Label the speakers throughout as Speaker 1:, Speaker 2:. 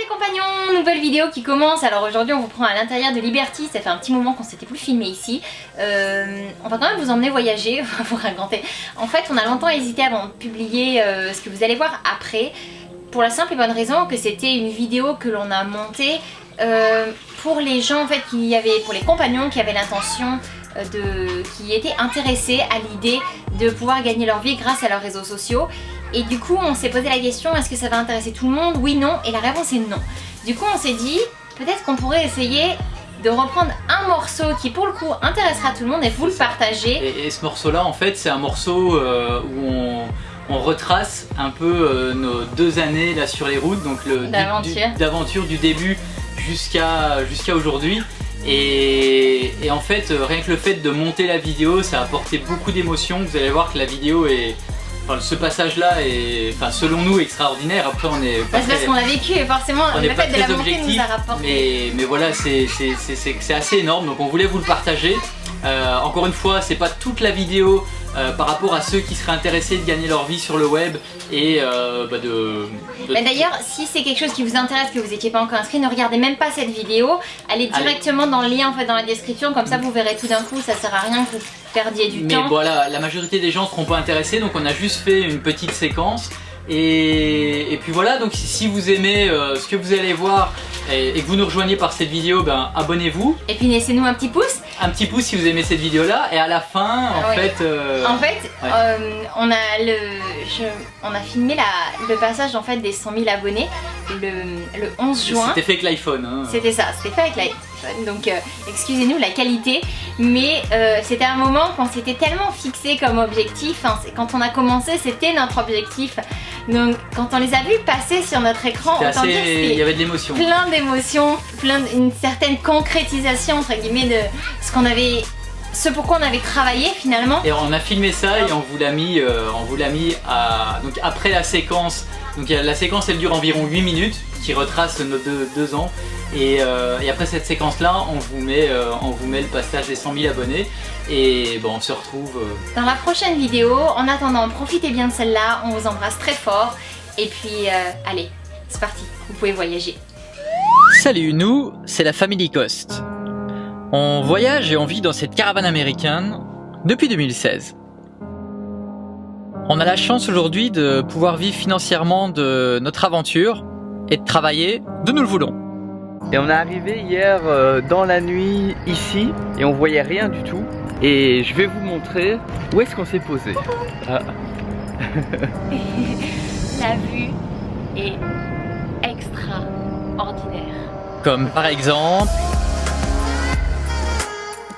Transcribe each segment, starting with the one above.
Speaker 1: les compagnons, nouvelle vidéo qui commence. Alors aujourd'hui on vous prend à l'intérieur de Liberty, ça fait un petit moment qu'on s'était plus filmé ici. On va quand même vous emmener voyager, on va vous raconter. En fait on a longtemps hésité avant de publier ce que vous allez voir après, pour la simple et bonne raison que c'était une vidéo que l'on a montée pour les gens en fait pour les compagnons qui avaient l'intention qui étaient intéressés à l'idée de pouvoir gagner leur vie grâce à leurs réseaux sociaux. Et du coup on s'est posé la question, est-ce que ça va intéresser tout le monde? Oui, non, et la réponse est non. Du coup on s'est dit, peut-être qu'on pourrait essayer de reprendre un morceau qui pour le coup intéressera tout le monde et vous le partager.
Speaker 2: Et ce morceau là en fait c'est un morceau où on retrace un peu nos 2 années là sur les routes, donc d'aventure du début jusqu'à aujourd'hui. Et en fait rien que le fait de monter la vidéo ça a apporté beaucoup d'émotions. Vous allez voir que la vidéo est... Enfin, ce passage là est, selon nous, extraordinaire. Après on est pas
Speaker 1: c'est parce qu'on l'a vécu et forcément le fait de la montée nous a rapporté.
Speaker 2: Mais voilà, c'est assez énorme, donc on voulait vous le partager. Encore une fois, c'est pas toute la vidéo par rapport à ceux qui seraient intéressés de gagner leur vie sur le web et
Speaker 1: d'ailleurs, si c'est quelque chose qui vous intéresse, que vous n'étiez pas encore inscrit, ne regardez même pas cette vidéo. Allez directement dans le lien en fait dans la description, comme ça vous verrez tout d'un coup, ça sert à rien que vous perdiez du temps.
Speaker 2: Mais voilà, la majorité des gens ne seront pas intéressés, donc on a juste fait une petite séquence. Et puis voilà, donc si vous aimez ce que vous allez voir et que vous nous rejoignez par cette vidéo, abonnez-vous.
Speaker 1: Et puis laissez-nous un petit pouce.
Speaker 2: Un petit pouce si vous aimez cette vidéo là. Et à la fin,
Speaker 1: on a filmé le passage en fait des 100 000 abonnés le 11 juin.
Speaker 2: C'était fait avec l'iPhone. Hein.
Speaker 1: C'était ça, c'était fait avec l'iPhone. Donc excusez-nous la qualité. Mais c'était un moment qu'on s'était tellement fixé comme objectif. Hein, quand on a commencé, c'était notre objectif. Donc quand on les a vus passer sur notre écran,
Speaker 2: il y avait de l'émotion.
Speaker 1: Plein d'émotions, une certaine concrétisation entre guillemets de ce pourquoi on avait travaillé finalement.
Speaker 2: Et on a filmé ça et on vous l'a mis, donc après la séquence. Donc la séquence elle dure environ 8 minutes qui retrace nos 2 ans. Et après cette séquence là on vous met le passage des 100 000 abonnés. Et bon, on se retrouve
Speaker 1: dans la prochaine vidéo. En attendant, profitez bien de celle-là, on vous embrasse très fort. Et puis allez, c'est parti, vous pouvez voyager.
Speaker 2: Salut, nous c'est la Family Cost. On voyage et on vit dans cette caravane américaine depuis 2016. On a la chance aujourd'hui de pouvoir vivre financièrement de notre aventure et de travailler de nous le voulons.
Speaker 3: Et on est arrivé hier dans la nuit ici et on voyait rien du tout. Et je vais vous montrer où est-ce qu'on s'est posé.
Speaker 1: La vue est extraordinaire.
Speaker 2: Comme par exemple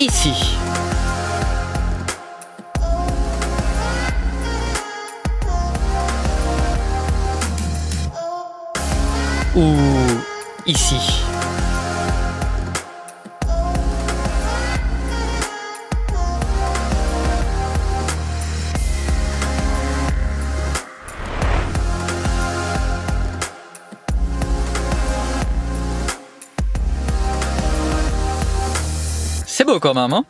Speaker 2: ici. Ou ici. C'est beau quand même, hein?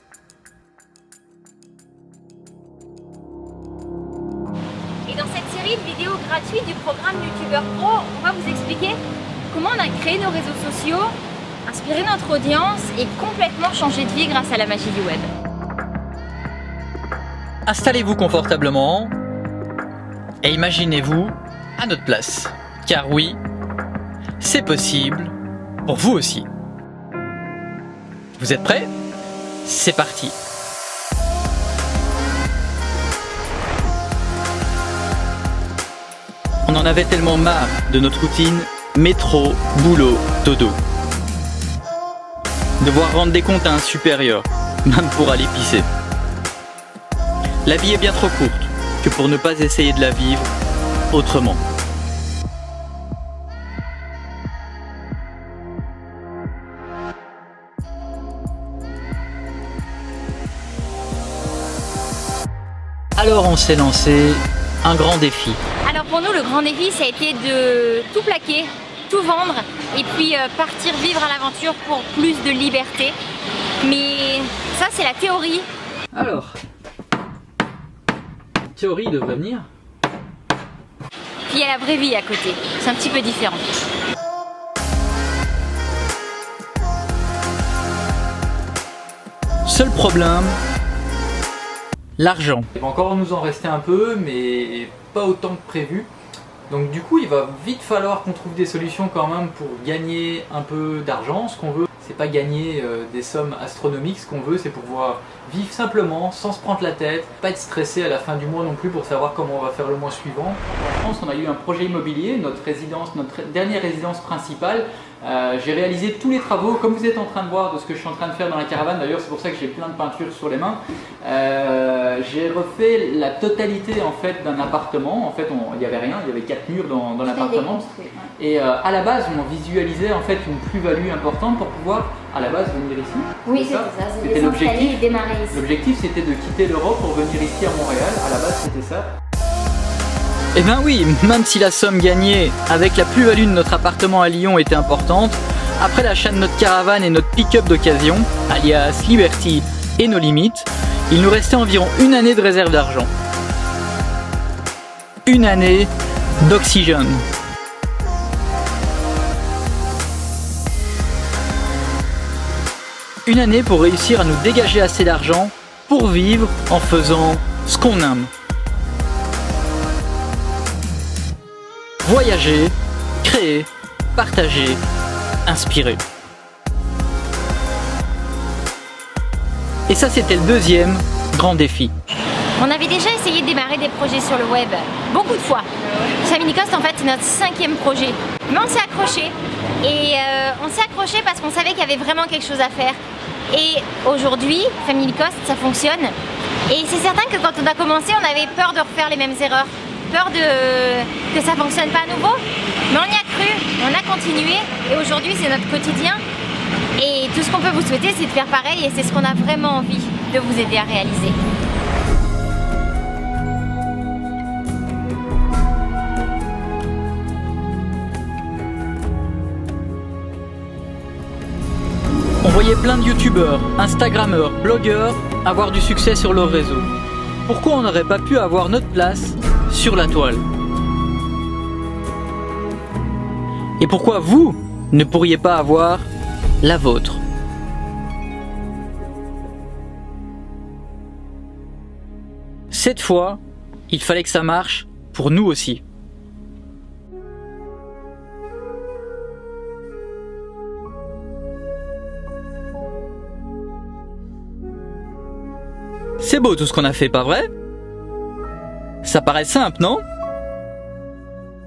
Speaker 1: Et dans cette série de vidéos gratuites du programme YouTuber Pro, on va vous expliquer comment on a créé nos réseaux sociaux, inspiré notre audience et complètement changé de vie grâce à la magie du web.
Speaker 2: Installez-vous confortablement et imaginez-vous à notre place. Car oui, c'est possible pour vous aussi. Vous êtes prêts? C'est parti! On en avait tellement marre de notre routine métro, boulot, dodo. Devoir rendre des comptes à un supérieur, même pour aller pisser. La vie est bien trop courte que pour ne pas essayer de la vivre autrement. Alors on s'est lancé un grand défi.
Speaker 1: Alors pour nous le grand défi ça a été de tout plaquer, tout vendre et puis partir vivre à l'aventure pour plus de liberté. Mais ça c'est la théorie.
Speaker 2: Alors, théorie devrait venir.
Speaker 1: Puis il y a la vraie vie à côté, c'est un petit peu différent.
Speaker 3: Seul problème, l'argent.
Speaker 2: Il va encore nous en rester un peu, mais pas autant que prévu. Donc du coup, il va vite falloir qu'on trouve des solutions quand même pour gagner un peu d'argent. Ce qu'on veut, c'est pas gagner des sommes astronomiques. Ce qu'on veut, c'est pouvoir vivre simplement, sans se prendre la tête, pas être stressé à la fin du mois non plus pour savoir comment on va faire le mois suivant. En France, on a eu un projet immobilier, notre dernière résidence principale. J'ai réalisé tous les travaux, comme vous êtes en train de voir de ce que je suis en train de faire dans la caravane. D'ailleurs, c'est pour ça que j'ai plein de peintures sur les mains. J'ai refait la totalité en fait d'un appartement. En fait, il n'y avait rien, il y avait 4 murs dans l'appartement. Et à la base, on visualisait en fait une plus-value importante pour pouvoir à la base venir ici.
Speaker 1: Oui, c'est ça. C'était l'objectif.
Speaker 2: L'objectif, c'était de quitter l'Europe pour venir ici à Montréal. À la base, c'était ça.
Speaker 3: Eh ben oui, même si la somme gagnée avec la plus-value de notre appartement à Lyon était importante, après l'achat de notre caravane et notre pick-up d'occasion, alias Liberty et nos limites, il nous restait environ une année de réserve d'argent. Une année d'oxygène. Une année pour réussir à nous dégager assez d'argent pour vivre en faisant ce qu'on aime. Voyager, créer, partager, inspirer. Et ça, c'était le deuxième grand défi.
Speaker 1: On avait déjà essayé de démarrer des projets sur le web, beaucoup de fois. Family Cost, en fait, c'est notre 5e projet. Mais on s'est accroché. Et on s'est accroché parce qu'on savait qu'il y avait vraiment quelque chose à faire. Et aujourd'hui, Family Cost, ça fonctionne. Et c'est certain que quand on a commencé, on avait peur de refaire les mêmes erreurs. Peur que ça fonctionne pas à nouveau, mais on y a cru, on a continué et aujourd'hui c'est notre quotidien et tout ce qu'on peut vous souhaiter c'est de faire pareil et c'est ce qu'on a vraiment envie de vous aider à réaliser.
Speaker 3: On voyait plein de youtubeurs, instagrammeurs, blogueurs avoir du succès sur leur réseau. Pourquoi on n'aurait pas pu avoir notre place sur la toile? Et pourquoi vous ne pourriez pas avoir la vôtre? Cette fois, il fallait que ça marche pour nous aussi. C'est beau tout ce qu'on a fait, pas vrai? Ça paraît simple, non?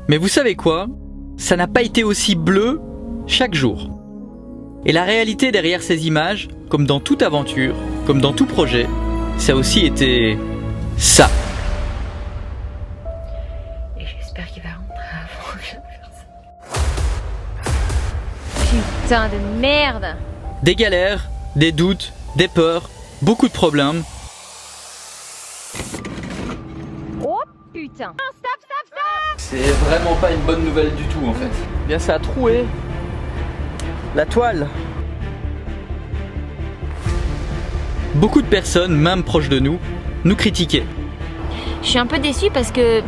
Speaker 3: Mais vous savez quoi? Ça n'a pas été aussi bleu chaque jour. Et la réalité derrière ces images, comme dans toute aventure, comme dans tout projet, ça a aussi été ça.
Speaker 1: Et j'espère qu'il va rentrer avant que je fasse ça. Putain de merde!
Speaker 3: Des galères, des doutes, des peurs, beaucoup de problèmes.
Speaker 1: Oh putain! Oh, stop, stop, stop!
Speaker 2: C'est vraiment pas une bonne nouvelle du tout en fait.
Speaker 3: Eh bien ça a troué la toile. Beaucoup de personnes, même proches de nous, nous critiquaient.
Speaker 1: Je suis un peu déçue parce que...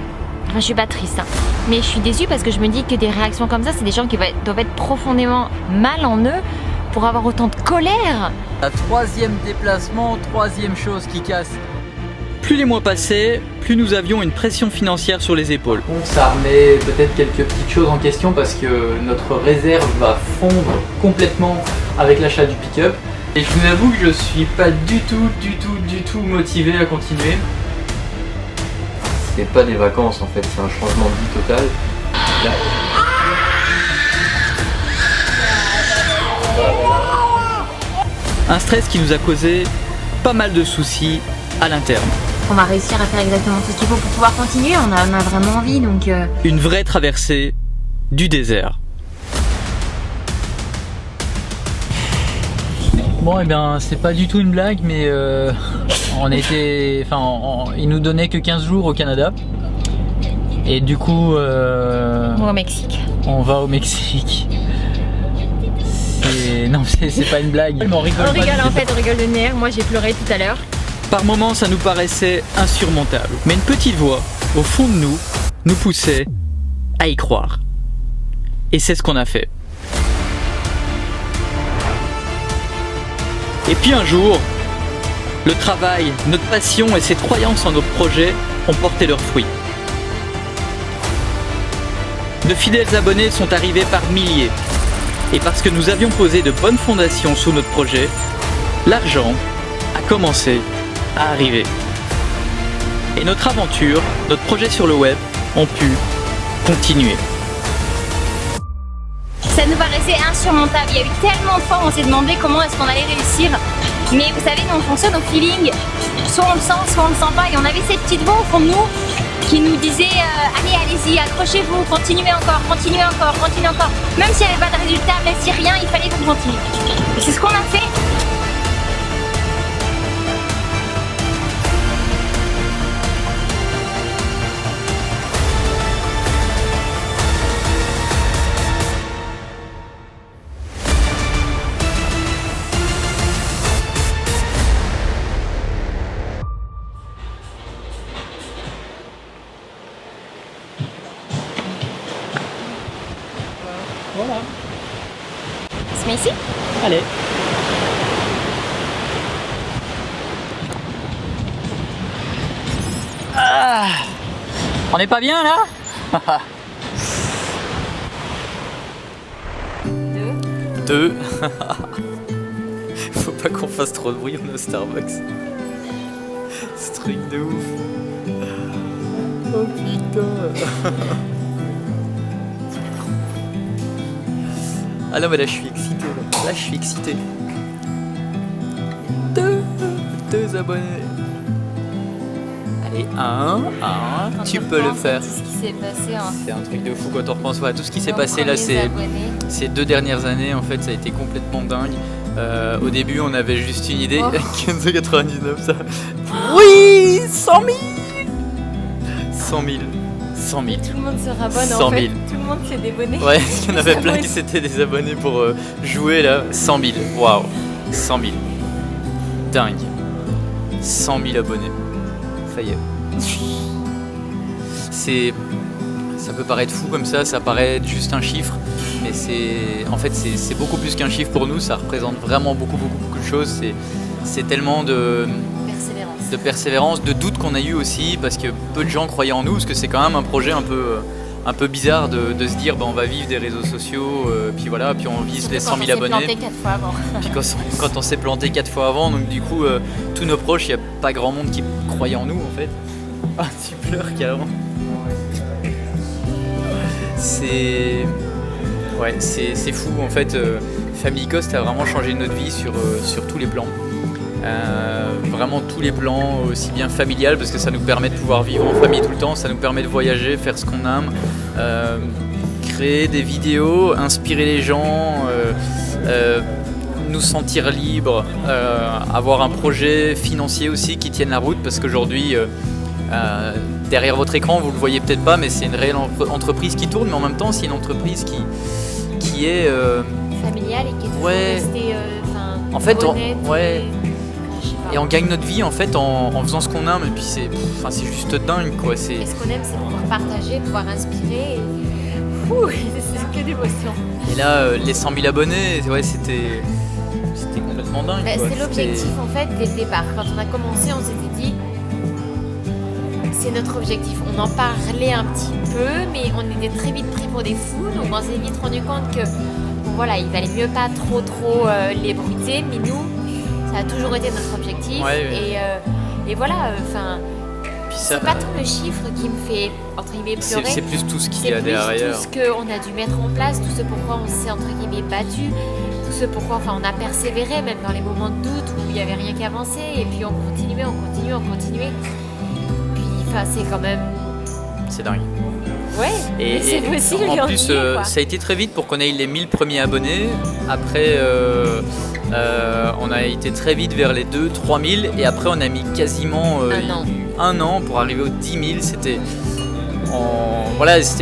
Speaker 1: Enfin, je suis pas triste, hein. Mais je suis déçue parce que je me dis que des réactions comme ça, c'est des gens qui doivent être profondément mal en eux pour avoir autant de colère.
Speaker 3: La troisième déplacement, troisième chose qui casse. Plus les mois passaient, plus nous avions une pression financière sur les épaules.
Speaker 2: Ça remet peut-être quelques petites choses en question parce que notre réserve va fondre complètement avec l'achat du pick-up. Et je vous avoue que je suis pas du tout motivé à continuer. C'est pas des vacances en fait, c'est un changement de vie total. Là.
Speaker 3: Un stress qui nous a causé pas mal de soucis à l'interne.
Speaker 1: On va réussir à faire exactement tout ce qu'il faut pour pouvoir continuer, on a vraiment envie donc...
Speaker 3: Une vraie traversée du désert. Bon, et bien c'est pas du tout une blague, mais on était... Enfin, il nous donnait que 15 jours au Canada. Et du coup...
Speaker 1: On va au Mexique.
Speaker 3: On va au Mexique. Non, c'est pas une blague.
Speaker 1: On rigole en fait, on rigole de nerfs. Moi j'ai pleuré tout à l'heure.
Speaker 3: Par moments, ça nous paraissait insurmontable. Mais une petite voix, au fond de nous, nous poussait à y croire. Et c'est ce qu'on a fait. Et puis un jour, Le travail, notre passion et cette croyance en nos projets ont porté leurs fruits. De fidèles abonnés sont arrivés par milliers. Et parce que nous avions posé de bonnes fondations sous notre projet, l'argent a commencé à arriver. Et notre aventure, notre projet sur le web ont pu continuer.
Speaker 1: Ça nous paraissait insurmontable, il y a eu tellement de fois où on s'est demandé comment est-ce qu'on allait réussir. Mais vous savez, nous on fonctionne au feeling, soit on le sent, soit on le sent pas. Et on avait cette petite voix au fond de nous qui nous disait allez, allez-y, accrochez-vous, continuez encore, continuez encore, continuez encore. Même s'il n'y avait pas de résultat, même si rien, il fallait qu'on continue. Et c'est ce qu'on a fait.
Speaker 3: Voilà.
Speaker 1: On se met ici?
Speaker 3: Allez. Ah, on n'est pas bien là? Deux. Faut pas qu'on fasse trop de bruit, on est au Starbucks. Ce truc de ouf. Oh putain. Ah non mais là je suis excité là, je suis excité. Deux abonnés. Allez, un, tu peux le faire.
Speaker 1: Tout ce qui s'est passé, hein.
Speaker 3: C'est un truc de fou quand on repense à tout ce qui s'est passé là ces 2 dernières années, en fait ça a été complètement dingue. Au début on avait juste une idée, 15,99 ça. Oui, 100 000 100 000 100 000.
Speaker 1: Tout le monde se rabonne
Speaker 3: 100 000.
Speaker 1: en fait, tout le monde s'est débonné.
Speaker 3: Ouais, il y en avait plein qui s'étaient des abonnés pour jouer là. 100 000, waouh, 100 000. Dingue. 100 000 abonnés. Ça y est. Ça peut paraître fou comme ça paraît être juste un chiffre. Mais en fait c'est beaucoup plus qu'un chiffre pour nous, ça représente vraiment beaucoup de choses. C'est tellement de persévérance, de doute qu'on a eu aussi, parce que peu de gens croyaient en nous, parce que c'est quand même un projet un peu bizarre de se dire on va vivre des réseaux sociaux, puis voilà, puis on vise les 100 000 abonnés.
Speaker 1: Planté 4 fois avant.
Speaker 3: Puis quand on s'est planté 4 fois avant, donc du coup tous nos proches, il n'y a pas grand monde qui croyait en nous en fait. Ah, tu pleures carrément. C'est fou en fait. Family Cost a vraiment changé notre vie sur tous les plans. Vraiment tous les plans, aussi bien familial parce que ça nous permet de pouvoir vivre en famille tout le temps, ça nous permet de voyager, faire ce qu'on aime, créer des vidéos, inspirer les gens, nous sentir libres, avoir un projet financier aussi qui tienne la route, parce qu'aujourd'hui derrière votre écran vous le voyez peut-être pas, mais c'est une réelle entreprise qui tourne, mais en même temps c'est une entreprise qui est
Speaker 1: familiale et qui est toujours restée
Speaker 3: en fait
Speaker 1: honnête,
Speaker 3: et on gagne notre vie en fait en faisant ce qu'on aime, et puis c'est juste dingue quoi.
Speaker 1: Et ce qu'on aime, c'est pouvoir partager, pouvoir inspirer. C'est que d'émotion.
Speaker 3: Et là, les 100 000 abonnés, ouais, c'était complètement dingue.
Speaker 1: C'est l'objectif en fait dès le départ. Quand on a commencé, on s'était dit c'est notre objectif. On en parlait un petit peu, mais on était très vite pris pour des fous. Donc on s'est vite rendu compte que voilà, il valait mieux pas trop les bruiter, mais nous, ça a toujours été notre objectif. Et voilà, c'est pas tout le chiffre qui me fait entre guillemets pleurer.
Speaker 3: C'est plus tout ce qu'il y a derrière.
Speaker 1: Tout ce qu'on a dû mettre en place, tout ce pourquoi on s'est entre guillemets battu, tout ce pourquoi on a persévéré, même dans les moments de doute où il n'y avait rien qui avançait, et puis on continuait. Puis c'est quand même.
Speaker 3: C'est dingue.
Speaker 1: Ouais,
Speaker 3: et
Speaker 1: c'est possible.
Speaker 3: En plus, ça a été très vite pour qu'on ait les 1000 premiers abonnés. Après, on a été très vite vers les 2-3 000. Et après, on a mis quasiment un an pour arriver aux 10 000.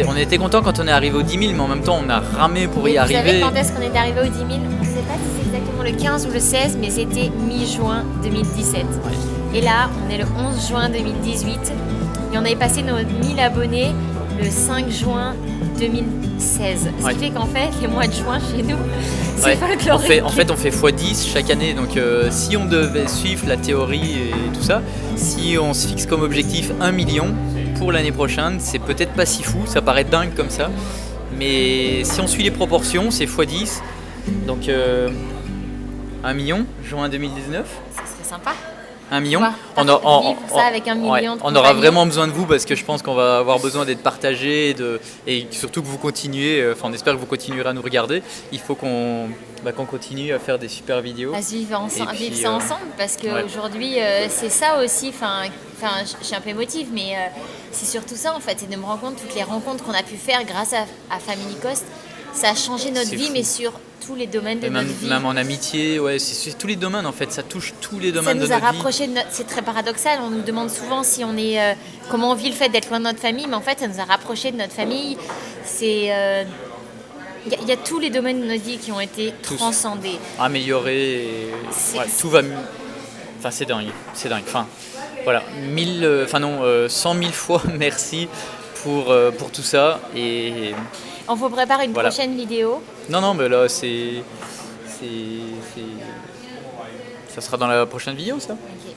Speaker 3: On était content quand on est arrivé aux 10 000, mais en même temps, on a ramé pour y arriver.
Speaker 1: Vous savez quand est-ce qu'on est arrivé aux 10 000 ? Je ne sais pas si c'est exactement le 15 ou le 16, mais c'était mi-juin 2017. Ouais. Et là, on est le 11 juin 2018. Et on avait passé nos 1000 abonnés le 5 juin 2016. Ce qui fait qu'en fait, les mois de juin chez nous, c'est
Speaker 3: Ouais.
Speaker 1: folklorique.
Speaker 3: En fait, on fait x10 chaque année. Donc, si on devait suivre la théorie et tout ça, si on se fixe comme objectif 1 million pour l'année prochaine, c'est peut-être pas si fou. Ça paraît dingue comme ça. Mais si on suit les proportions, c'est x10. Donc, 1 million, juin 2019.
Speaker 1: Ça serait sympa.
Speaker 3: 1 million.
Speaker 1: On avec 1 million
Speaker 3: on aura vraiment besoin de vous parce que je pense qu'on va avoir besoin d'être partagé et surtout que vous continuez, on espère que vous continuerez à nous regarder. Il faut qu'on continue à faire des super vidéos.
Speaker 1: À vivre ça ensemble parce qu'aujourd'hui c'est ça aussi, je suis un peu émotive mais c'est surtout ça en fait, c'est de me rendre compte toutes les rencontres qu'on a pu faire grâce à Family Cost. Ça a changé notre vie, mais sur tous les domaines de notre vie.
Speaker 3: Même en amitié, c'est tous les domaines en fait, ça touche tous les domaines de notre vie.
Speaker 1: Ça nous a rapprochés, c'est très paradoxal, on nous demande souvent si on est, comment on vit le fait d'être loin de notre famille, mais en fait ça nous a rapprochés de notre famille. Il y a tous les domaines de notre vie qui ont été transcendés.
Speaker 3: Améliorés, tout va mieux. Enfin c'est dingue. Enfin, voilà, 100 000 fois merci pour tout ça et...
Speaker 1: On vous prépare une prochaine vidéo.
Speaker 3: Non, mais là, ça sera dans la prochaine vidéo, ça,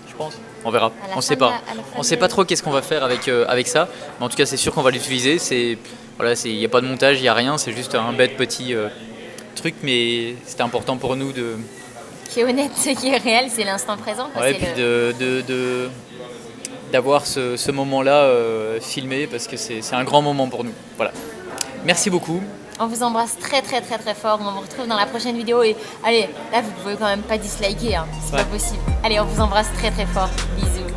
Speaker 3: je pense. On verra. On sait pas. On sait pas trop qu'est-ce qu'on va faire avec ça. Mais en tout cas, c'est sûr qu'on va l'utiliser. Il n'y a pas de montage, il n'y a rien. C'est juste un bête petit truc, mais c'était important pour nous de...
Speaker 1: Qui est honnête, qui est réel, c'est l'instant présent.
Speaker 3: Et puis d'avoir ce moment-là filmé parce que c'est un grand moment pour nous. Voilà. Merci beaucoup.
Speaker 1: On vous embrasse très très très très fort. On vous retrouve dans la prochaine vidéo. Et allez, là vous pouvez quand même pas disliker, c'est pas possible. Allez, on vous embrasse très très fort. Bisous.